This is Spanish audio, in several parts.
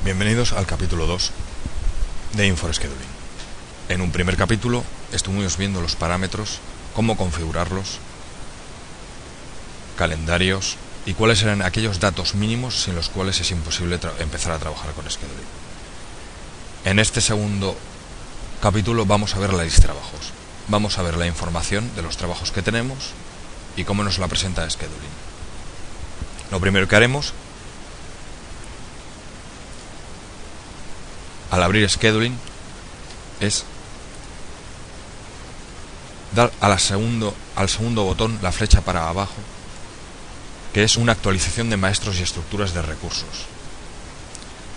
Bienvenidos al capítulo 2 de InfoScheduling. En un primer capítulo estuvimos viendo los parámetros, cómo configurarlos, calendarios y cuáles eran aquellos datos mínimos sin los cuales es imposible empezar a trabajar con Scheduling. En este segundo capítulo vamos a ver la lista de trabajos. Vamos a ver la información de los trabajos que tenemos y cómo nos la presenta Scheduling. Lo primero que haremos al abrir Scheduling es dar al segundo botón, la flecha para abajo, que es una actualización de maestros y estructuras de recursos.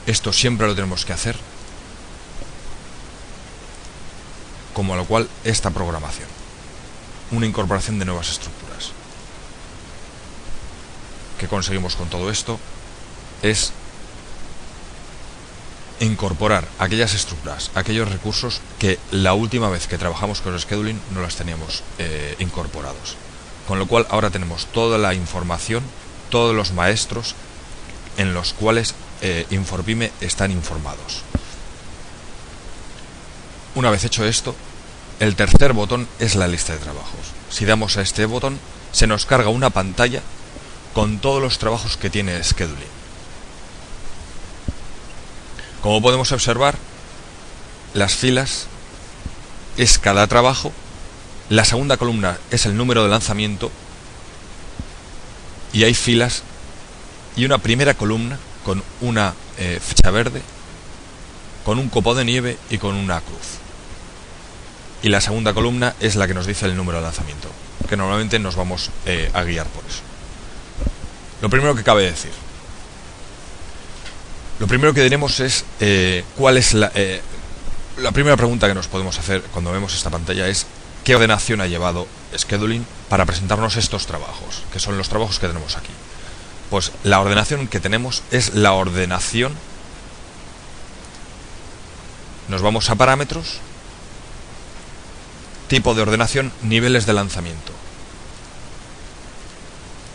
Esto siempre lo tenemos que hacer, como lo cual esta programación, una incorporación de nuevas estructuras. ¿Qué conseguimos con todo esto? Es incorporar aquellas estructuras, aquellos recursos que la última vez que trabajamos con Scheduling no las teníamos incorporados. Con lo cual ahora tenemos toda la información, todos los maestros en los cuales InfoPyme están informados. Una vez hecho esto, el tercer botón es la lista de trabajos. Si damos a este botón, se nos carga una pantalla con todos los trabajos que tiene Scheduling. Como podemos observar, las filas es cada trabajo, la segunda columna es el número de lanzamiento y hay filas y una primera columna con una fecha verde, con un copo de nieve y con una cruz. Y la segunda columna es la que nos dice el número de lanzamiento, que normalmente nos vamos a guiar por eso. Lo primero que cabe decir. Lo primero que diremos es cuál es la primera pregunta que nos podemos hacer cuando vemos esta pantalla es ¿qué ordenación ha llevado Scheduling para presentarnos estos trabajos? Que son los trabajos que tenemos aquí. Pues la ordenación que tenemos es la ordenación. Nos vamos a parámetros, tipo de ordenación, niveles de lanzamiento.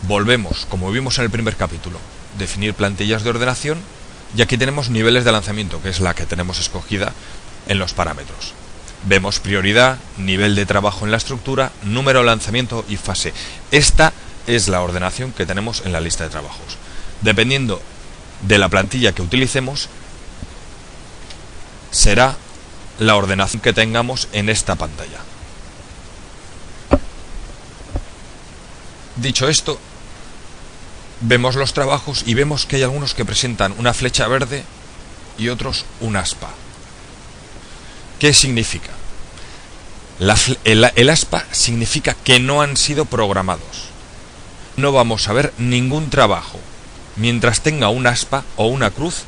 Volvemos, como vimos en el primer capítulo, definir plantillas de ordenación. Y aquí tenemos niveles de lanzamiento, que es la que tenemos escogida en los parámetros. Vemos prioridad, nivel de trabajo en la estructura, número de lanzamiento y fase. Esta es la ordenación que tenemos en la lista de trabajos. Dependiendo de la plantilla que utilicemos, será la ordenación que tengamos en esta pantalla. Dicho esto, vemos los trabajos y vemos que hay algunos que presentan una flecha verde y otros un aspa. ¿Qué significa? El aspa significa que no han sido programados. No vamos a ver ningún trabajo. Mientras tenga un aspa o una cruz,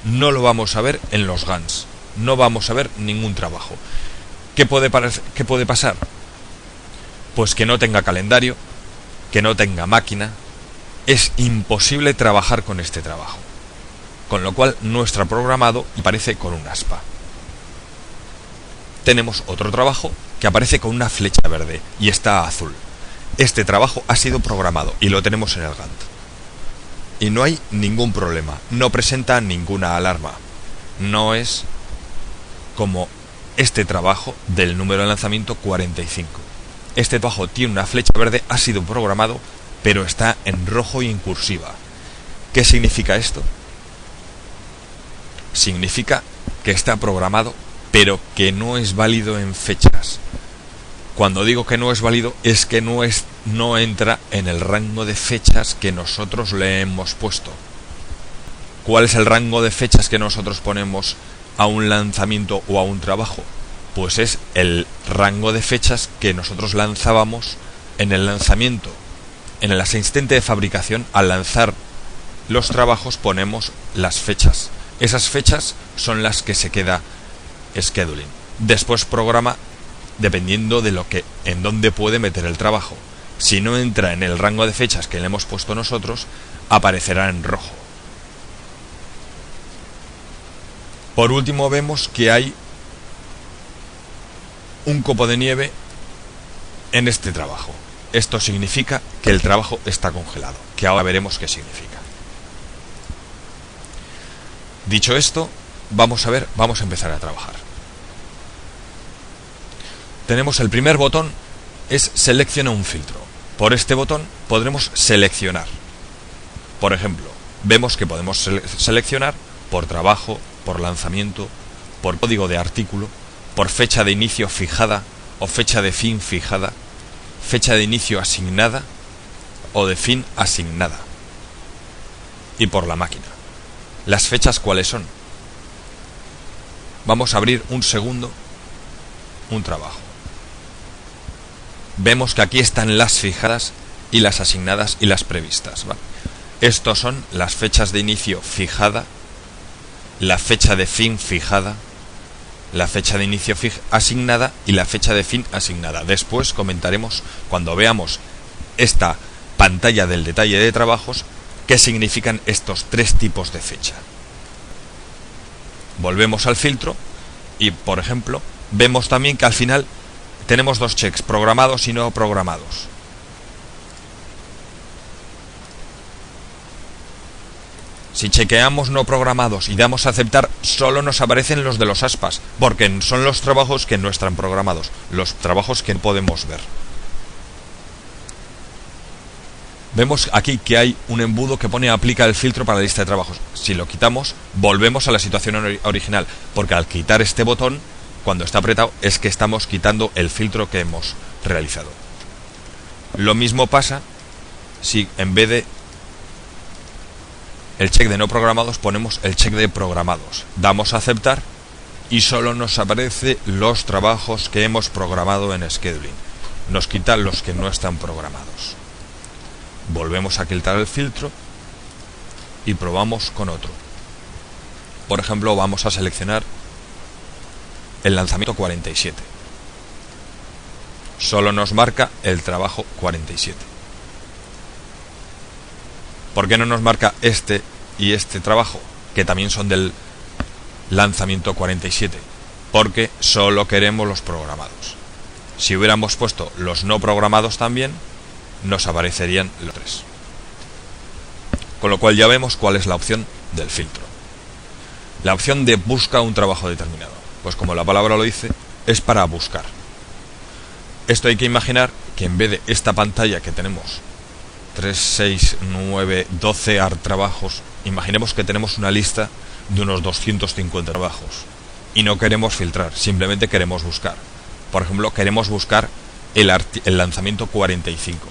no lo vamos a ver en los GANs. No vamos a ver ningún trabajo. ¿Qué puede pasar? Pues que no tenga calendario, que no tenga máquina. Es imposible trabajar con este trabajo, con lo cual no está programado y aparece con un aspa. Tenemos otro trabajo que aparece con una flecha verde y está azul. Este trabajo ha sido programado y lo tenemos en el Gantt. Y no hay ningún problema, no presenta ninguna alarma. No es como este trabajo del número de lanzamiento 45. Este trabajo tiene una flecha verde, ha sido programado, pero está en rojo y en cursiva. ¿Qué significa esto? Significa que está programado, pero que no es válido en fechas. Cuando digo que no es válido, es que no entra en el rango de fechas que nosotros le hemos puesto. ¿Cuál es el rango de fechas que nosotros ponemos a un lanzamiento o a un trabajo? Pues es el rango de fechas que nosotros lanzábamos en el lanzamiento. En el asistente de fabricación, al lanzar los trabajos, ponemos las fechas. Esas fechas son las que se queda Scheduling. Después programa dependiendo de en dónde puede meter el trabajo. Si no entra en el rango de fechas que le hemos puesto nosotros, aparecerá en rojo. Por último, vemos que hay un copo de nieve en este trabajo. Esto significa que el trabajo está congelado, que ahora veremos qué significa. Dicho esto, vamos a empezar a trabajar. Tenemos el primer botón, es selecciona un filtro. Por este botón podremos seleccionar. Por ejemplo, vemos que podemos seleccionar por trabajo, por lanzamiento, por código de artículo, por fecha de inicio fijada o fecha de fin fijada, fecha de inicio asignada o de fin asignada, y por la máquina. ¿Las fechas cuáles son? Vamos a abrir un segundo un trabajo. Vemos que aquí están las fijadas y las asignadas y las previstas, ¿vale? Estos son las fechas de inicio fijada, la fecha de fin fijada, la fecha de inicio asignada y la fecha de fin asignada. Después comentaremos, cuando veamos esta pantalla del detalle de trabajos, qué significan estos tres tipos de fecha. Volvemos al filtro y, por ejemplo, vemos también que al final tenemos dos checks, programados y no programados. Si chequeamos no programados y damos a aceptar, solo nos aparecen los de los aspas, porque son los trabajos que no están programados, los trabajos que no podemos ver. Vemos aquí que hay un embudo que pone aplica el filtro para la lista de trabajos. Si lo quitamos, volvemos a la situación original, porque al quitar este botón, cuando está apretado, es que estamos quitando el filtro que hemos realizado. Lo mismo pasa si en vez de el check de no programados ponemos el check de programados. Damos a aceptar y solo nos aparece los trabajos que hemos programado en scheduling. Nos quita los que no están programados. Volvemos a quitar el filtro y probamos con otro. Por ejemplo, vamos a seleccionar el lanzamiento 47. Solo nos marca el trabajo 47. ¿Por qué no nos marca este y este trabajo, que también son del lanzamiento 47? Porque solo queremos los programados. Si hubiéramos puesto los no programados también, nos aparecerían los tres. Con lo cual ya vemos cuál es la opción del filtro. La opción de busca un trabajo determinado, pues como la palabra lo dice, es para buscar. Esto hay que imaginar que en vez de esta pantalla que tenemos 3, 6, 9, 12 trabajos, imaginemos que tenemos una lista de unos 250 trabajos y no queremos filtrar, simplemente queremos buscar. Por ejemplo, queremos buscar el lanzamiento 45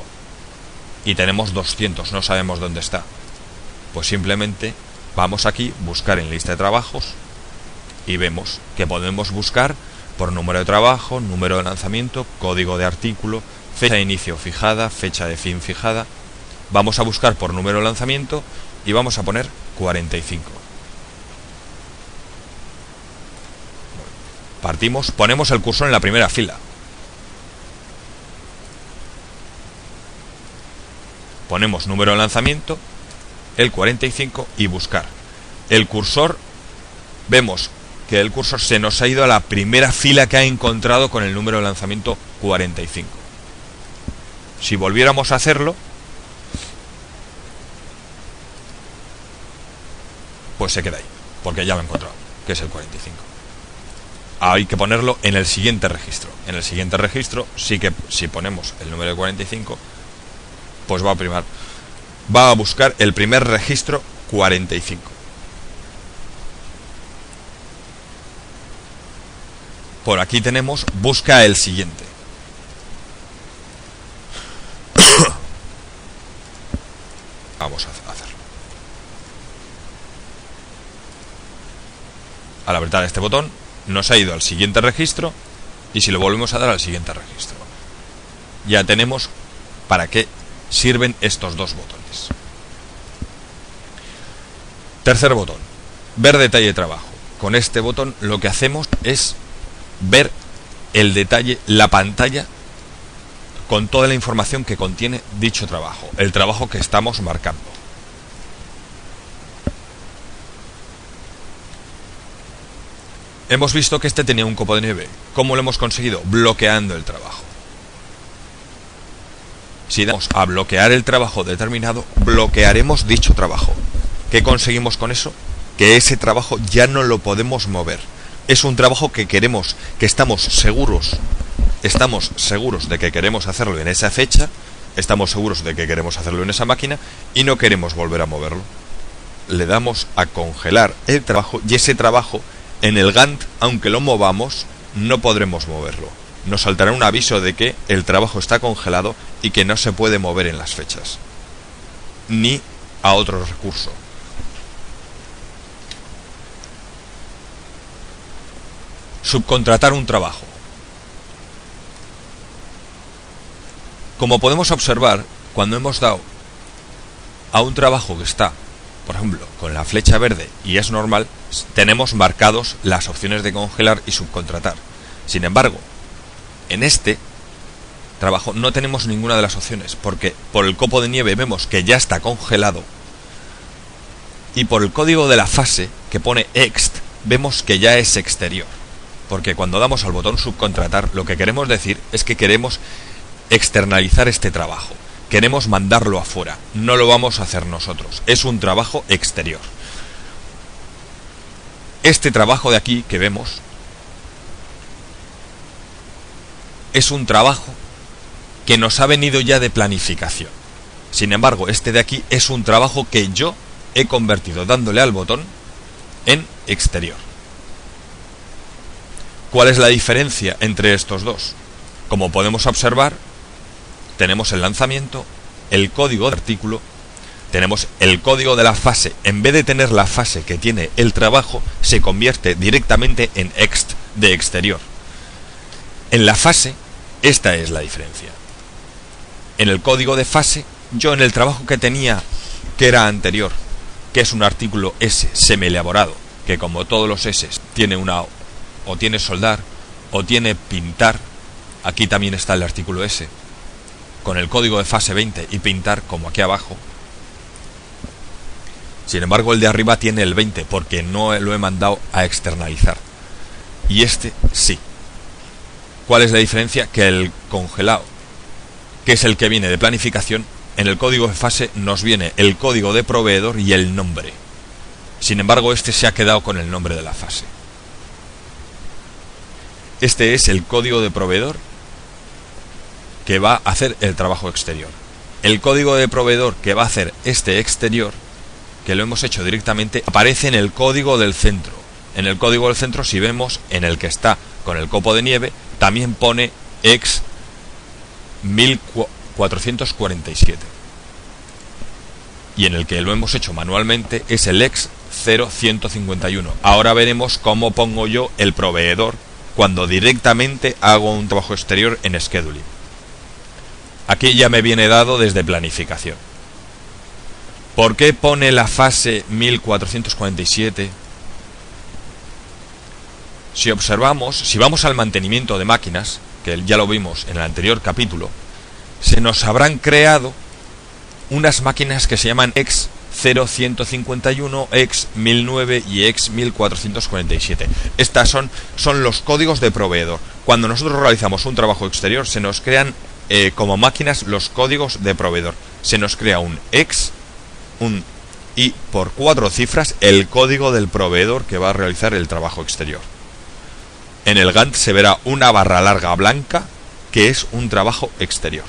y tenemos 200, no sabemos dónde está. Pues simplemente vamos aquí, buscar en lista de trabajos, y vemos que podemos buscar por número de trabajo, número de lanzamiento, código de artículo, fecha de inicio fijada, fecha de fin fijada. Vamos a buscar por número de lanzamiento y vamos a poner 45. Partimos, ponemos el cursor en la primera fila. Ponemos número de lanzamiento, el 45 y buscar. El cursor, vemos que el cursor se nos ha ido a la primera fila que ha encontrado con el número de lanzamiento 45. Si volviéramos a hacerlo, pues se queda ahí, porque ya lo he encontrado, que es el 45. Hay que ponerlo en el siguiente registro. En el siguiente registro, sí que si ponemos el número de 45, pues va a buscar el primer registro 45. Por aquí tenemos busca el siguiente. Vamos a hacerlo. Al apretar este botón nos ha ido al siguiente registro, y si lo volvemos a dar al siguiente registro, ya tenemos para qué sirven estos dos botones. Tercer botón, ver detalle de trabajo. Con este botón lo que hacemos es ver el detalle, la pantalla con toda la información que contiene dicho trabajo, el trabajo que estamos marcando. Hemos visto que este tenía un copo de nieve. ¿Cómo lo hemos conseguido? Bloqueando el trabajo. Si damos a bloquear el trabajo determinado, bloquearemos dicho trabajo. ¿Qué conseguimos con eso? que ese trabajo ya no lo podemos mover. Es un trabajo que queremos, que estamos seguros de que queremos hacerlo en esa fecha, estamos seguros de que queremos hacerlo en esa máquina y no queremos volver a moverlo. Le damos a congelar el trabajo y ese trabajo en el Gantt, aunque lo movamos, no podremos moverlo. Nos saltará un aviso de que el trabajo está congelado y que no se puede mover en las fechas, ni a otro recurso. Subcontratar un trabajo. Como podemos observar, cuando hemos dado a un trabajo que está, por ejemplo, con la flecha verde y es normal, tenemos marcados las opciones de congelar y subcontratar. Sin embargo, en este trabajo no tenemos ninguna de las opciones, porque por el copo de nieve vemos que ya está congelado y por el código de la fase que pone ext vemos que ya es exterior, porque cuando damos al botón subcontratar lo que queremos decir es que queremos externalizar este trabajo, queremos mandarlo afuera, no lo vamos a hacer nosotros, es un trabajo exterior. Este trabajo de aquí que vemos es un trabajo que nos ha venido ya de planificación. Sin embargo, este de aquí es un trabajo que yo he convertido dándole al botón en exterior. ¿Cuál es la diferencia entre estos dos? Como podemos observar, tenemos el lanzamiento, el código de artículo, tenemos el código de la fase. En vez de tener la fase que tiene el trabajo, se convierte directamente en ext, de exterior. En la fase, esta es la diferencia. En el código de fase, yo en el trabajo que tenía, que era anterior, que es un artículo S semi-elaborado, que como todos los S tiene una o tiene soldar o tiene pintar, aquí también está el artículo S, con el código de fase 20 y pintar como aquí abajo. Sin embargo, el de arriba tiene el 20 porque no lo he mandado a externalizar. Y este sí. ¿Cuál es la diferencia? Que el congelado, que es el que viene de planificación, en el código de fase nos viene el código de proveedor y el nombre. Sin embargo, este se ha quedado con el nombre de la fase. Este es el código de proveedor que va a hacer el trabajo exterior. El código de proveedor que va a hacer este exterior, que lo hemos hecho directamente, aparece en el código del centro. En el código del centro, si vemos en el que está con el copo de nieve, también pone ex 1447. Y en el que lo hemos hecho manualmente es el ex 0151. Ahora veremos cómo pongo yo el proveedor cuando directamente hago un trabajo exterior en scheduling. Aquí ya me viene dado desde planificación. ¿Por qué pone la fase 1447? Si observamos, si vamos al mantenimiento de máquinas, que ya lo vimos en el anterior capítulo, se nos habrán creado unas máquinas que se llaman ex 0151, ex 1009 y ex 1447. Estas son los códigos de proveedor. Cuando nosotros realizamos un trabajo exterior, se nos crean como máquinas los códigos de proveedor. Se nos crea un ex, y por 4 cifras el código del proveedor que va a realizar el trabajo exterior. En el Gantt se verá una barra larga blanca que es un trabajo exterior.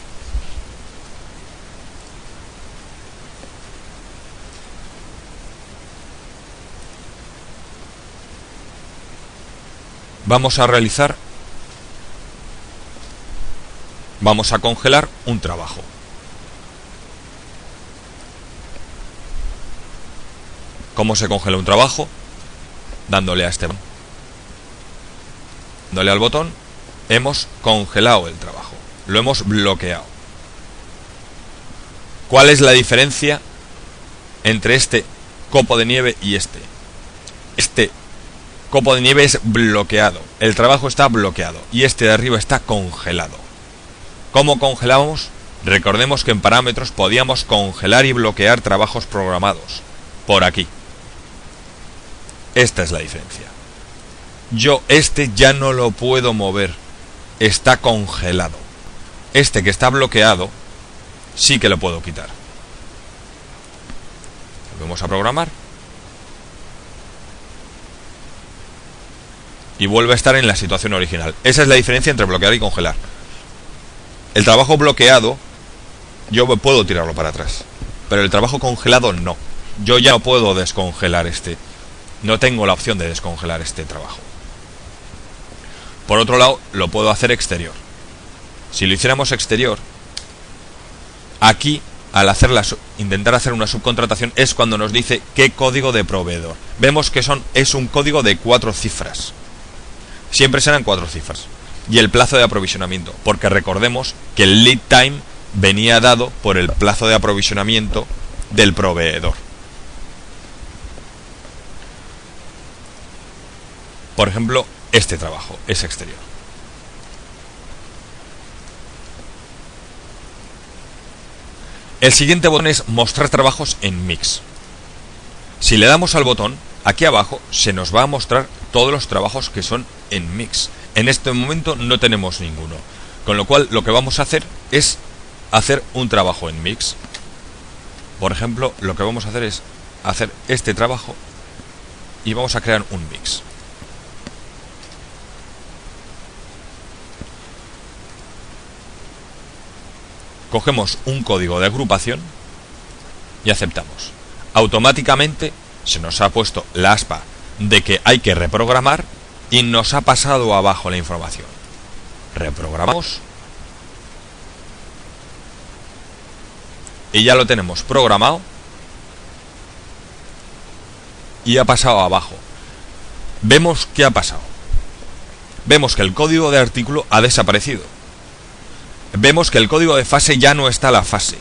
Vamos a congelar un trabajo. ¿Cómo se congela un trabajo? Dándole a este botón. Dándole al botón, hemos congelado el trabajo. Lo hemos bloqueado. ¿Cuál es la diferencia entre este copo de nieve y este? Este copo de nieve es bloqueado. El trabajo está bloqueado. Y este de arriba está congelado. ¿Cómo congelamos? Recordemos que en parámetros podíamos congelar y bloquear trabajos programados. Por aquí. Esta es la diferencia. Yo este ya no lo puedo mover. Está congelado. Este que está bloqueado sí que lo puedo quitar. Volvemos a programar. y vuelve a estar en la situación original. Esa es la diferencia entre bloquear y congelar. El trabajo bloqueado, yo puedo tirarlo para atrás, pero el trabajo congelado no. Yo ya no puedo descongelar no tengo la opción de descongelar este trabajo. Por otro lado, lo puedo hacer exterior. Si lo hiciéramos exterior, aquí, al intentar hacer una subcontratación, es cuando nos dice qué código de proveedor. Vemos que es un código de 4 cifras. Siempre serán 4 cifras. Y el plazo de aprovisionamiento, porque recordemos que el lead time venía dado por el plazo de aprovisionamiento del proveedor. Por ejemplo, este trabajo es exterior. El siguiente botón es mostrar trabajos en mix. Si le damos al botón, aquí abajo se nos va a mostrar todos los trabajos que son en mix. En este momento no tenemos ninguno, con lo cual lo que vamos a hacer es hacer un trabajo en mix. Por ejemplo, lo que vamos a hacer es hacer este trabajo y vamos a crear un mix. Cogemos un código de agrupación y aceptamos. Automáticamente se nos ha puesto la aspa de que hay que reprogramar y nos ha pasado abajo la información. Reprogramamos y ya lo tenemos programado y ha pasado abajo. Vemos qué ha pasado. Vemos que el código de artículo ha desaparecido. Vemos que el código de fase ya no está la fase.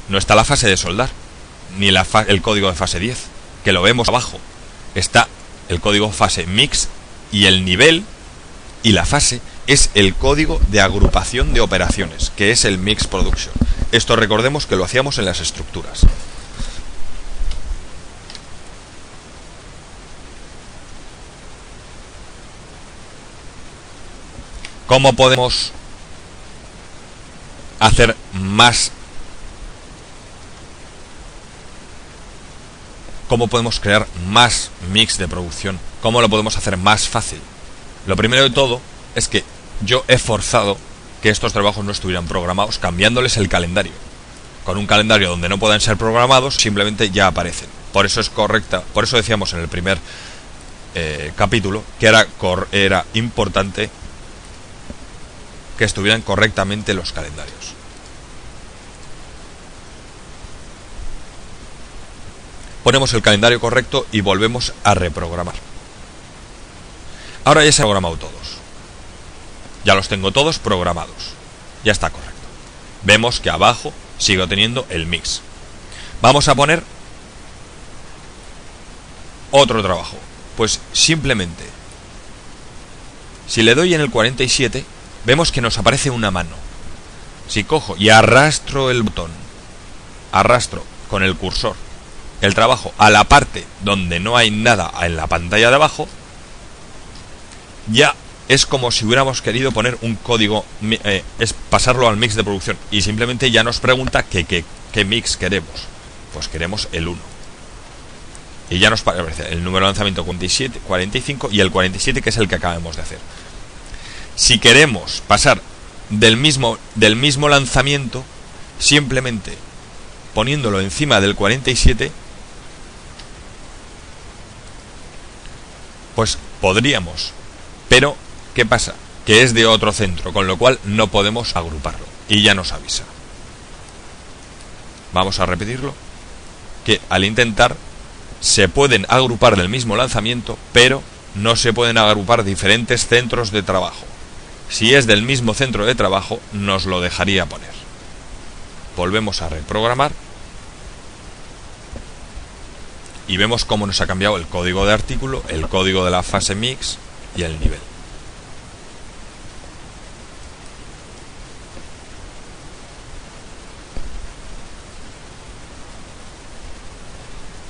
No está la fase de soldar, ni el código de fase 10, que lo vemos abajo. Está el código fase mix y el nivel y la fase es el código de agrupación de operaciones, que es el mix production. Esto recordemos que lo hacíamos en las estructuras. ¿Cómo podemos hacer más? ¿Cómo podemos crear más mix de producción? ¿Cómo lo podemos hacer más fácil? Lo primero de todo es que yo he forzado que estos trabajos no estuvieran programados, cambiándoles el calendario. Con un calendario donde no puedan ser programados, simplemente ya aparecen. Por eso es correcta, por eso decíamos en el primer capítulo que era importante que estuvieran correctamente los calendarios. Ponemos el calendario correcto y volvemos a reprogramar. Ahora ya se han programado todos. Ya los tengo todos programados. Ya está correcto. Vemos que abajo sigo teniendo el mix. Vamos a poner otro trabajo. Pues simplemente, si le doy en el 47, vemos que nos aparece una mano. Si cojo y arrastro el botón, arrastro con el cursor el trabajo a la parte donde no hay nada en la pantalla de abajo, ya es como si hubiéramos querido poner un código, es pasarlo al mix de producción, y simplemente ya nos pregunta qué mix queremos. Pues queremos el 1. Y ya nos aparece el número de lanzamiento 47, 45 y el 47, que es el que acabamos de hacer. Si queremos pasar del mismo lanzamiento, simplemente poniéndolo encima del 47, pues podríamos. Pero, ¿qué pasa? Que es de otro centro, con lo cual no podemos agruparlo. Y ya nos avisa. Vamos a repetirlo. Que al intentar se pueden agrupar del mismo lanzamiento, pero no se pueden agrupar diferentes centros de trabajo. Si es del mismo centro de trabajo, nos lo dejaría poner. Volvemos a reprogramar. Y vemos cómo nos ha cambiado el código de artículo, el código de la fase mix y el nivel.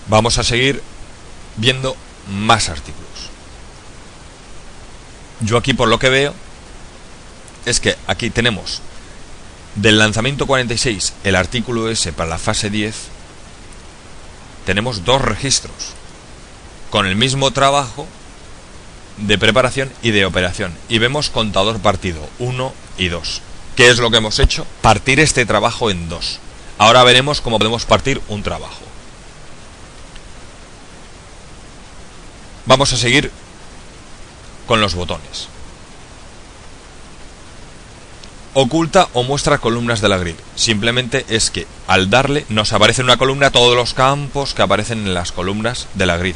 Vamos a seguir viendo más artículos. Yo aquí, por lo que veo, es que aquí tenemos del lanzamiento 46 el artículo S para la fase 10. Tenemos 2 registros con el mismo trabajo de preparación y de operación. Y vemos contador partido, 1 y 2. ¿Qué es lo que hemos hecho? Partir este trabajo en 2. Ahora veremos cómo podemos partir un trabajo. Vamos a seguir con los botones. Oculta o muestra columnas de la grid. Simplemente es que al darle nos aparece en una columna todos los campos que aparecen en las columnas de la grid.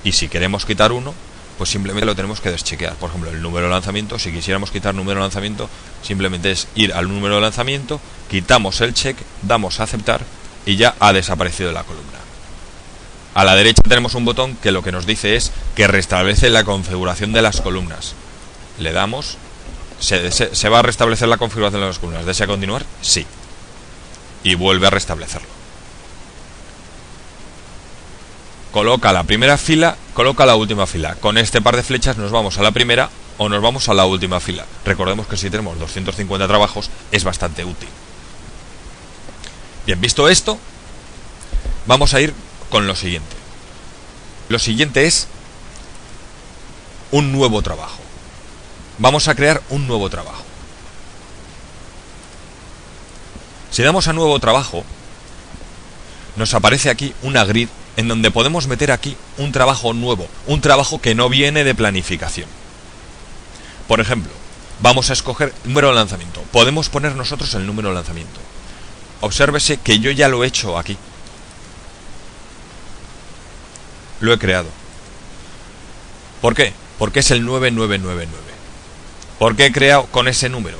Y si queremos quitar uno, pues simplemente lo tenemos que deschequear. Por ejemplo, el número de lanzamiento, si quisiéramos quitar número de lanzamiento, simplemente es ir al número de lanzamiento, quitamos el check, damos a aceptar y ya ha desaparecido de la columna. A la derecha tenemos un botón que lo que nos dice es que restablece la configuración de las columnas. Le damos, ¿se va a restablecer la configuración de las columnas? ¿Desea continuar? Sí. Y vuelve a restablecerlo. Coloca la primera fila, coloca la última fila. Con este par de flechas nos vamos a la primera o nos vamos a la última fila. Recordemos que si tenemos 250 trabajos es bastante útil. Bien, visto esto, vamos a ir con lo siguiente. Lo siguiente es un nuevo trabajo. Vamos a crear un nuevo trabajo. Si damos a nuevo trabajo, nos aparece aquí una grid en donde podemos meter aquí un trabajo nuevo, un trabajo que no viene de planificación. Por ejemplo, vamos a escoger número de lanzamiento. Podemos poner nosotros el número de lanzamiento. Obsérvese que yo ya lo he hecho aquí. Lo he creado. ¿Por qué? Porque es el 9999. ¿Por qué he creado con ese número?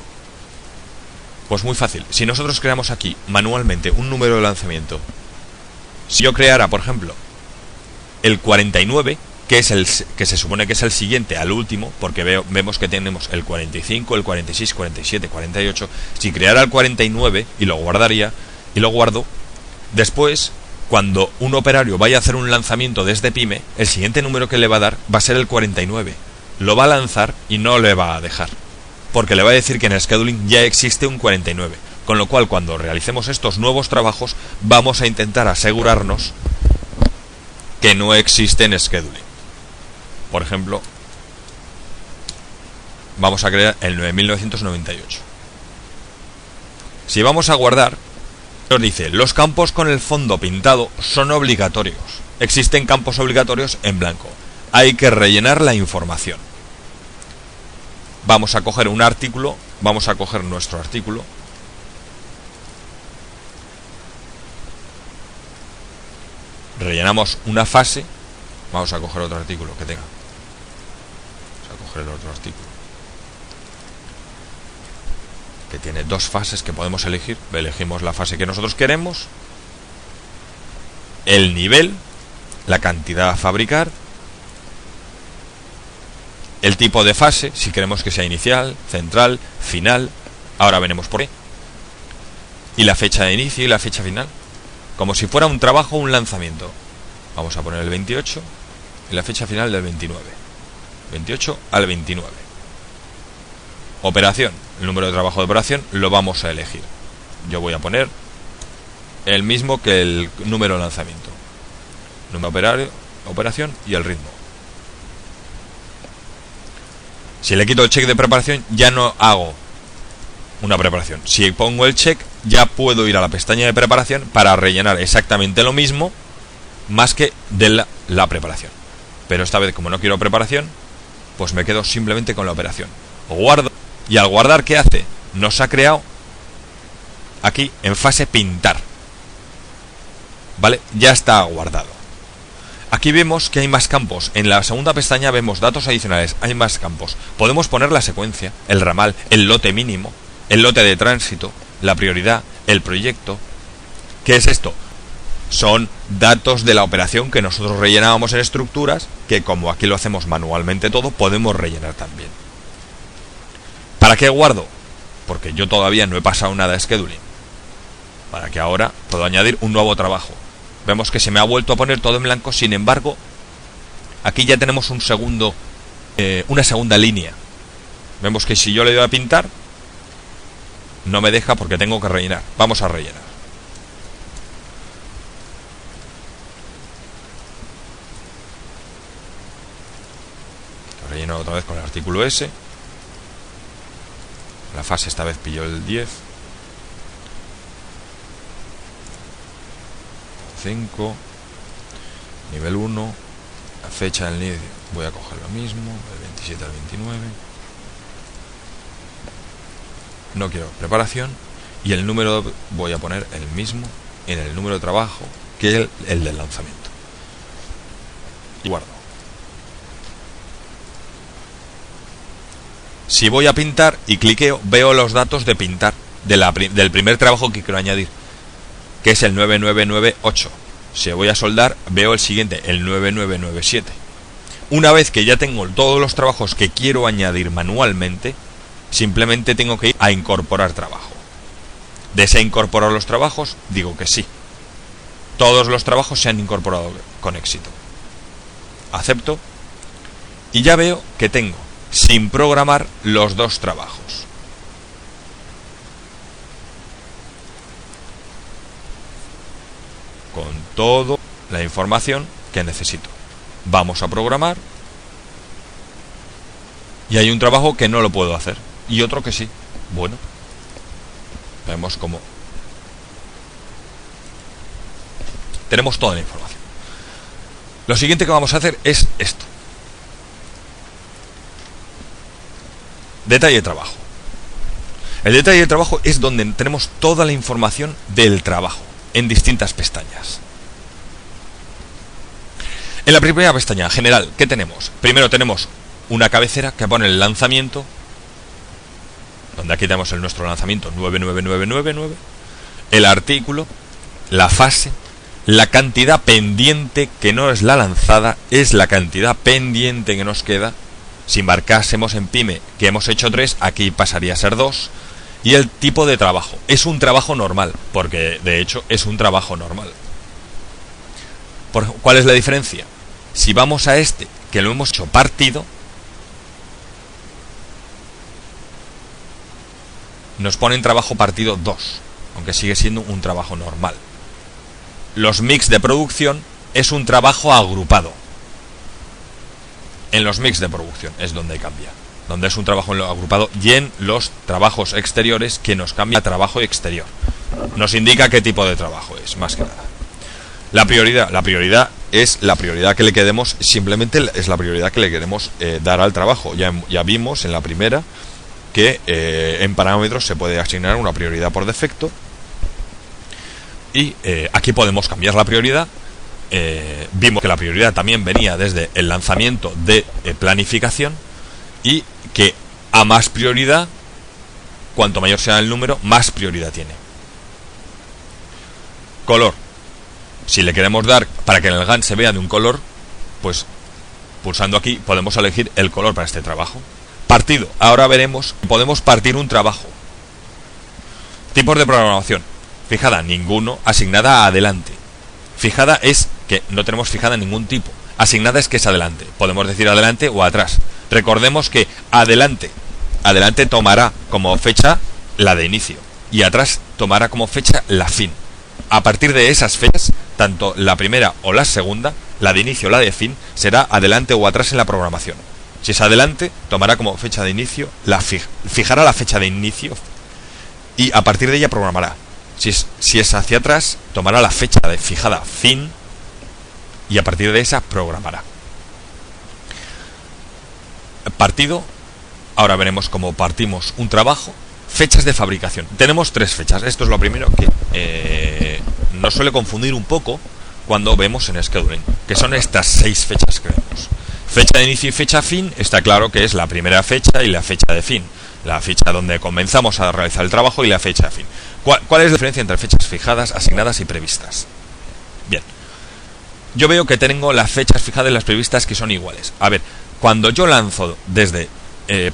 Pues muy fácil. Si nosotros creamos aquí manualmente un número de lanzamiento, si yo creara, por ejemplo, el 49, que es el que se supone que es el siguiente al último, porque vemos que tenemos el 45, el 46, 47, 48. Si creara el 49 y lo guardaría, y lo guardo, después, cuando un operario vaya a hacer un lanzamiento desde Pyme, el siguiente número que le va a dar va a ser el 49. Lo va a lanzar y no le va a dejar, porque le va a decir que en el scheduling ya existe un 49. Con lo cual, cuando realicemos estos nuevos trabajos, vamos a intentar asegurarnos que no existe en scheduling. Por ejemplo, vamos a crear el 9998. Si vamos a guardar, nos dice, los campos con el fondo pintado son obligatorios. Existen campos obligatorios en blanco. Hay que rellenar la información. Vamos a coger un artículo, vamos a coger nuestro artículo. Rellenamos una fase. Vamos a coger otro artículo que tenga. Vamos a coger el otro artículo que tiene dos fases que podemos elegir. Elegimos la fase que nosotros queremos, el nivel, la cantidad a fabricar, el tipo de fase, si queremos que sea inicial, central, final. Ahora veremos por qué. Y la fecha de inicio y la fecha final, como si fuera un trabajo o un lanzamiento. Vamos a poner el 28 y la fecha final del 29. 28 al 29. Operación. El número de trabajo de operación lo vamos a elegir. Yo voy a poner el mismo que el número de lanzamiento. Número operario, operación y el ritmo. Si le quito el check de preparación, ya no hago una preparación. Si pongo el check, ya puedo ir a la pestaña de preparación para rellenar exactamente lo mismo, más que de la preparación. Pero esta vez, como no quiero preparación, pues me quedo simplemente con la operación. Guardo, y al guardar, ¿qué hace? Nos ha creado aquí en fase pintar. ¿Vale? Ya está guardado. Aquí vemos que hay más campos. En la segunda pestaña vemos datos adicionales. Hay más campos. Podemos poner la secuencia, el ramal, el lote mínimo, el lote de tránsito, la prioridad, el proyecto. ¿Qué es esto? Son datos de la operación que nosotros rellenábamos en estructuras, que como aquí lo hacemos manualmente todo, podemos rellenar también. ¿Para qué guardo? Porque yo todavía no he pasado nada de scheduling. Para que ahora puedo añadir un nuevo trabajo. Vemos que se me ha vuelto a poner todo en blanco. Sin embargo, aquí ya tenemos una segunda línea. Vemos que si yo le doy a pintar, no me deja porque tengo que rellenar. Vamos a rellenar. rellenar otra vez con el artículo S. La fase esta vez pilló el 10. 5. Nivel 1. La fecha del inicio voy a coger lo mismo, del 27 al 29. No quiero preparación. Y el número voy a poner el mismo en el número de trabajo que el del lanzamiento. Y guardo. Si voy a pintar y cliqueo, veo los datos de pintar del primer trabajo que quiero añadir, que es el 9998. Si voy a soldar, veo el siguiente, el 9997. Una vez que ya tengo todos los trabajos que quiero añadir manualmente, simplemente tengo que ir a incorporar trabajo. ¿Desea incorporar los trabajos? Digo que sí. Todos los trabajos se han incorporado con éxito. Acepto. Y ya veo que tengo, sin programar, los dos trabajos. Con toda la información que necesito. Vamos a programar. Y hay un trabajo que no lo puedo hacer. Y otro que sí. Bueno. Vemos cómo tenemos toda la información. Lo siguiente que vamos a hacer es esto. Detalle de trabajo. El detalle de trabajo es donde tenemos toda la información del trabajo en distintas pestañas. En la primera pestaña general, ¿qué tenemos? Primero tenemos una cabecera que pone el lanzamiento, donde aquí tenemos nuestro lanzamiento 99999, el artículo, la fase, la cantidad pendiente, que no es la lanzada, es la cantidad pendiente que nos queda. Si marcásemos en Pyme que hemos hecho 3, aquí pasaría a ser 2. Y el tipo de trabajo. Es un trabajo normal, porque de hecho es un trabajo normal. ¿Cuál es la diferencia? Si vamos a este, que lo hemos hecho partido, nos ponen trabajo partido 2, aunque sigue siendo un trabajo normal. Los mix de producción es un trabajo agrupado. En los mix de producción es donde cambia, donde es un trabajo agrupado, y en los trabajos exteriores que nos cambia a trabajo exterior. Nos indica qué tipo de trabajo es, más que nada. La prioridad es la prioridad que le queremos, simplemente es la prioridad que le queremos dar al trabajo. Ya vimos en la primera que en parámetros se puede asignar una prioridad por defecto, y aquí podemos cambiar la prioridad. Vimos que la prioridad también venía desde el lanzamiento de planificación, y que a más prioridad, cuanto mayor sea el número, más prioridad tiene. Color. Si le queremos dar para que en el Gantt se vea de un color, pues pulsando aquí podemos elegir el color para este trabajo. Partido. Ahora veremos que podemos partir un trabajo. Tipos de programación. Fijada, ninguno. Asignada, adelante. Fijada es que no tenemos fijada ningún tipo. Asignada es que es adelante. Podemos decir adelante o atrás. Recordemos que adelante tomará como fecha la de inicio, y atrás tomará como fecha la fin. A partir de esas fechas, tanto la primera o la segunda, la de inicio o la de fin, será adelante o atrás en la programación. Si es adelante, tomará como fecha de inicio, fijará la fecha de inicio, y a partir de ella programará. Si es hacia atrás, tomará la fecha de fijada fin, y a partir de esa programará. Partido. Ahora veremos cómo partimos un trabajo. Fechas de fabricación. Tenemos 3 fechas. Esto es lo primero que nos suele confundir un poco cuando vemos en scheduling, que son estas 6 fechas que vemos. Fecha de inicio y fecha fin, está claro que es la primera fecha y la fecha de fin. La fecha donde comenzamos a realizar el trabajo y la fecha de fin. ¿Cuál es la diferencia entre fechas fijadas, asignadas y previstas? Bien. Yo veo que tengo las fechas fijadas y las previstas que son iguales. A ver, cuando yo lanzo desde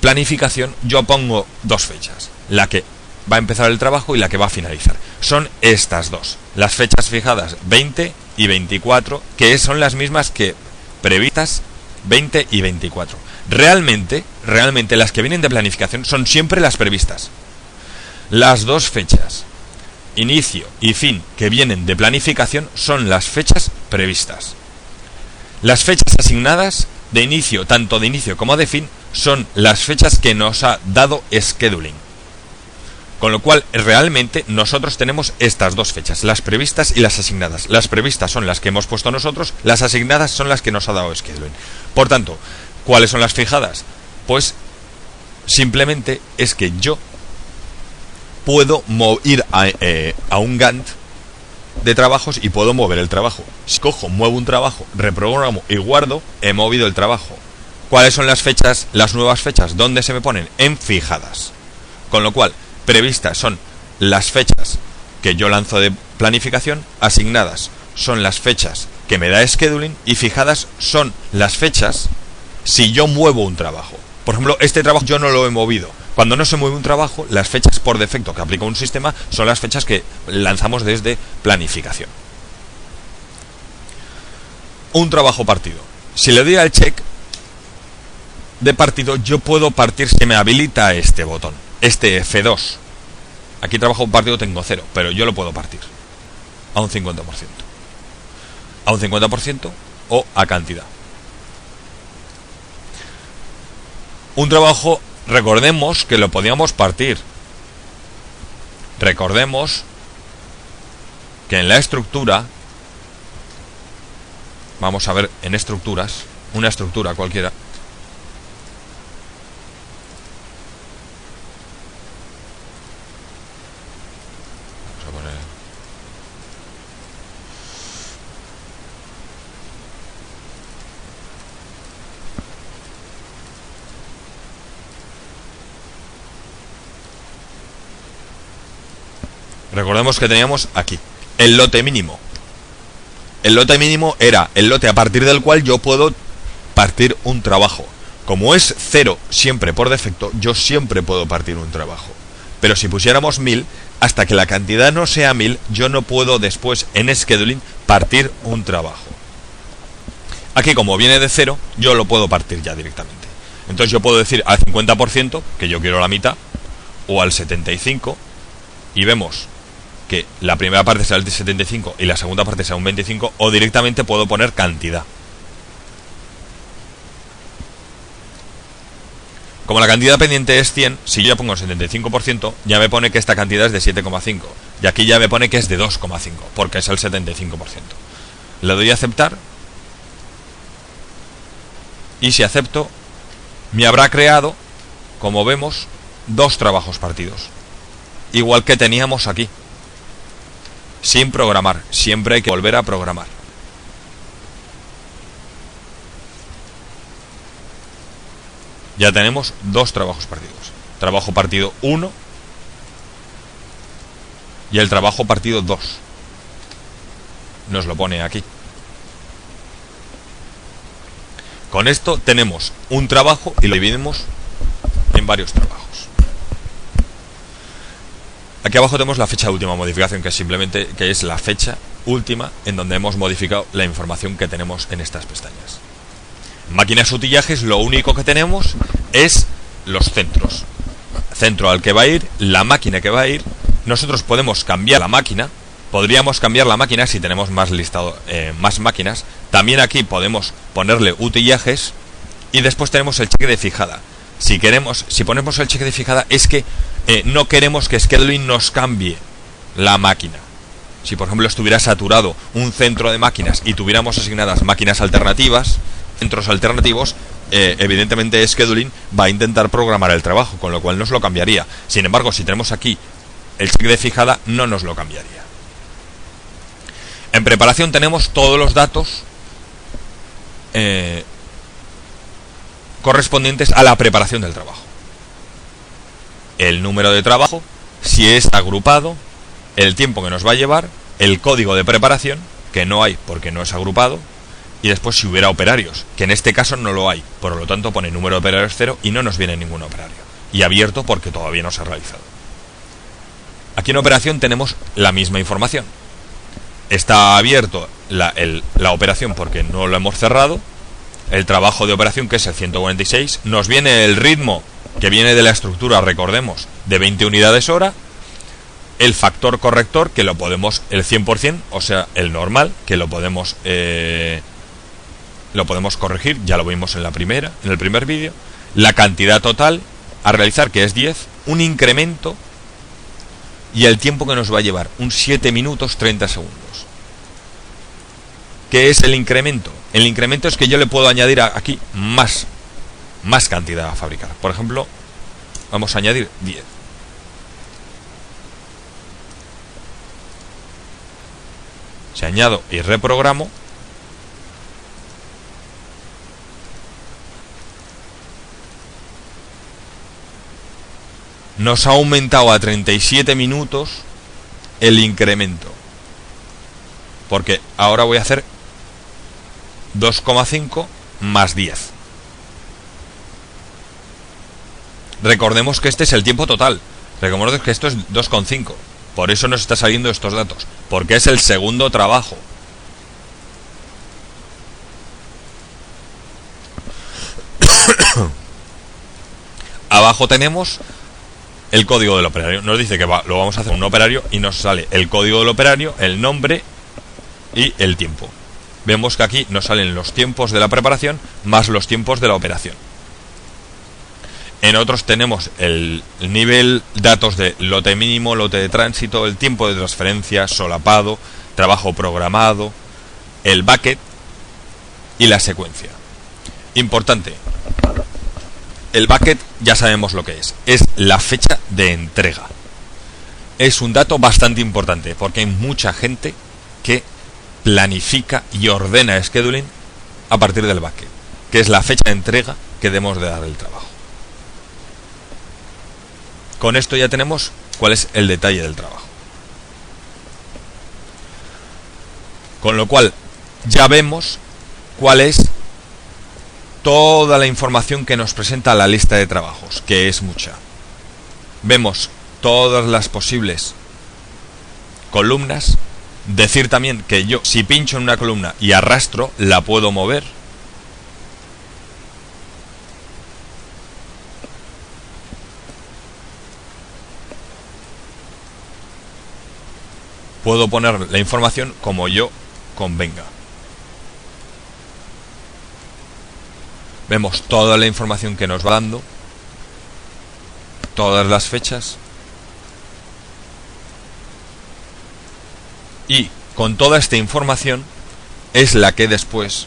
planificación, yo pongo 2 fechas. La que va a empezar el trabajo y la que va a finalizar. Son estas dos. Las fechas fijadas 20 y 24, que son las mismas que previstas 20 y 24. Realmente las que vienen de planificación son siempre las previstas. Las 2 fechas, inicio y fin, que vienen de planificación son las fechas previstas. Las fechas asignadas de inicio, tanto de inicio como de fin, son las fechas que nos ha dado scheduling. Con lo cual, realmente, nosotros tenemos estas dos fechas, las previstas y las asignadas. Las previstas son las que hemos puesto nosotros, las asignadas son las que nos ha dado scheduling. Por tanto, ¿cuáles son las fijadas? Pues, simplemente es que yo puedo ir a un Gantt de trabajos y puedo mover el trabajo. Si cojo, muevo un trabajo, reprogramo y guardo, he movido el trabajo. ¿Cuáles son las fechas, las nuevas fechas? ¿Dónde se me ponen? En fijadas. Con lo cual, previstas son las fechas que yo lanzo de planificación, asignadas son las fechas que me da scheduling y fijadas son las fechas si yo muevo un trabajo. Por ejemplo, este trabajo yo no lo he movido. Cuando no se mueve un trabajo, las fechas por defecto que aplica un sistema son las fechas que lanzamos desde planificación. Un trabajo partido. Si le doy al check de partido, yo puedo partir, se me habilita este botón, este F2. Aquí trabajo partido tengo 0, pero yo lo puedo partir a un 50%. A un 50% o a cantidad. Un trabajo, recordemos que lo podíamos partir. Recordemos que en la estructura, vamos a ver en estructuras, una estructura cualquiera, recordemos que teníamos aquí el lote mínimo. El lote mínimo era el lote a partir del cual yo puedo partir un trabajo. Como es 0 siempre por defecto, yo siempre puedo partir un trabajo. Pero si pusiéramos 1000, hasta que la cantidad no sea 1000, yo no puedo después en scheduling partir un trabajo. Aquí, como viene de 0, yo lo puedo partir ya directamente. Entonces yo puedo decir al 50%, que yo quiero la mitad, o al 75%, y vemos que la primera parte será el 75 y la segunda parte será un 25, o directamente puedo poner cantidad. Como la cantidad pendiente es 100, si yo ya pongo el 75%, ya me pone que esta cantidad es de 7,5. Y aquí ya me pone que es de 2,5, porque es el 75%. Le doy a aceptar. Y si acepto, me habrá creado, como vemos, 2 trabajos partidos. Igual que teníamos aquí. Sin programar. Siempre hay que volver a programar. Ya tenemos 2 trabajos partidos. Trabajo partido 1 y el trabajo partido 2. Nos lo pone aquí. Con esto tenemos un trabajo y lo dividimos en varios trabajos. Aquí abajo tenemos la fecha de última modificación, que es simplemente que es la fecha última en donde hemos modificado la información que tenemos en estas pestañas. Máquinas utillajes, lo único que tenemos es los centros. Centro al que va a ir, la máquina que va a ir. Nosotros podemos cambiar la máquina. Podríamos cambiar la máquina si tenemos más listado, más máquinas. También aquí podemos ponerle utillajes. Y después tenemos el cheque de fijada. Si ponemos el cheque de fijada es que no queremos que scheduling nos cambie la máquina. Si por ejemplo estuviera saturado un centro de máquinas y tuviéramos asignadas máquinas alternativas, centros alternativos, evidentemente scheduling va a intentar programar el trabajo, con lo cual nos lo cambiaría. Sin embargo, si tenemos aquí el cheque de fijada, no nos lo cambiaría. En preparación tenemos todos los datos correspondientes a la preparación del trabajo. El número de trabajo, si es agrupado, el tiempo que nos va a llevar, el código de preparación, que no hay porque no es agrupado, y después si hubiera operarios, que en este caso no lo hay, por lo tanto pone número de operarios 0 y no nos viene ningún operario. Y abierto porque todavía no se ha realizado. Aquí en operación tenemos la misma información. Está abierto la operación porque no lo hemos cerrado. El trabajo de operación, que es el 146, nos viene el ritmo que viene de la estructura, recordemos, de 20 unidades hora, el factor corrector, que lo podemos, el 100%, o sea, el normal, que lo podemos lo podemos corregir, ya lo vimos en el primer vídeo. La cantidad total a realizar, que es 10, un incremento y el tiempo que nos va a llevar, un 7 minutos 30 segundos. ¿Qué es el incremento? El incremento es que yo le puedo añadir aquí más cantidad a fabricar. Por ejemplo, vamos a añadir 10. Si añado y reprogramo, nos ha aumentado a 37 minutos el incremento. Porque ahora voy a hacer 2,5 más 10. Recordemos que este es el tiempo total. Recordemos que esto es 2,5. Por eso nos está saliendo estos datos. Porque es el segundo trabajo. Abajo tenemos el código del operario. Nos dice que lo vamos a hacer un operario y nos sale el código del operario, el nombre y el tiempo. Vemos que aquí nos salen los tiempos de la preparación más los tiempos de la operación. En otros tenemos el nivel, datos de lote mínimo, lote de tránsito, el tiempo de transferencia, solapado, trabajo programado, el bucket y la secuencia. Importante, el bucket ya sabemos lo que es la fecha de entrega. Es un dato bastante importante porque hay mucha gente que planifica y ordena scheduling a partir del bucket, que es la fecha de entrega que debemos de dar el trabajo. Con esto ya tenemos cuál es el detalle del trabajo. Con lo cual ya vemos cuál es toda la información que nos presenta la lista de trabajos, que es mucha. Vemos todas las posibles columnas. Decir también que yo, si pincho en una columna y arrastro, la puedo mover. Puedo poner la información como yo convenga. Vemos toda la información que nos va dando, todas las fechas, y con toda esta información es la que después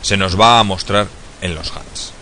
se nos va a mostrar en los HANDs.